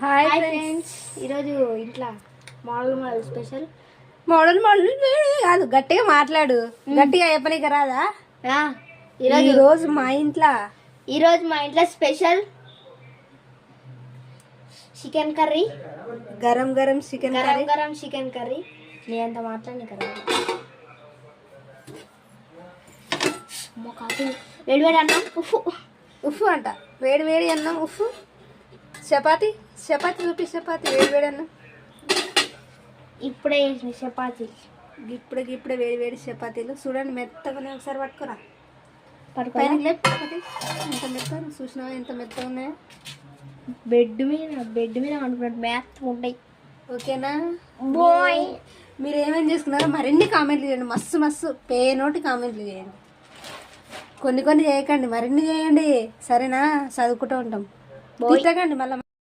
Hi friends, ఈరోజు ఇంట్లో model special model కాదు, గట్టిగా మాట్లాడు. గట్టిగా చెప్పనీకి రాదా? ఈరోజు మా ఇంట్లో special chicken curry, garam garam chicken curry. నేను అంత మాట్లాడి కదా వేడి వేడి అన్నం ఉఫ్ అంట, వేడి వేడి అన్నం ఉఫ్. చపాతి చూపి, చపాతి వేడి వేడి అన్నం. ఇప్పుడే చేసిన చపాతీ, ఇప్పుడే వేడి వేడి చపాతీలు. చూడండి మెత్తగానే, ఒకసారి పట్టుకోరా. పైన ఎంత మెత్త చూసినావా, ఎంత మెత్తగా ఉన్నాయా? బెడ్ మీద అనుకున్నట్టు మెత్తగా ఉంటాయి. ఓకేనా బాయ్? మీరు ఏమేమి చేసుకున్నారో మరిన్ని కామెంట్లు చేయండి. మస్తు పేనోటి కామెంట్లు చేయండి. కొన్ని చేయకండి, మరిన్ని చేయండి. సరేనా? చదువుకుంటూ ఉంటాం. తిట్టకండి మళ్ళీ.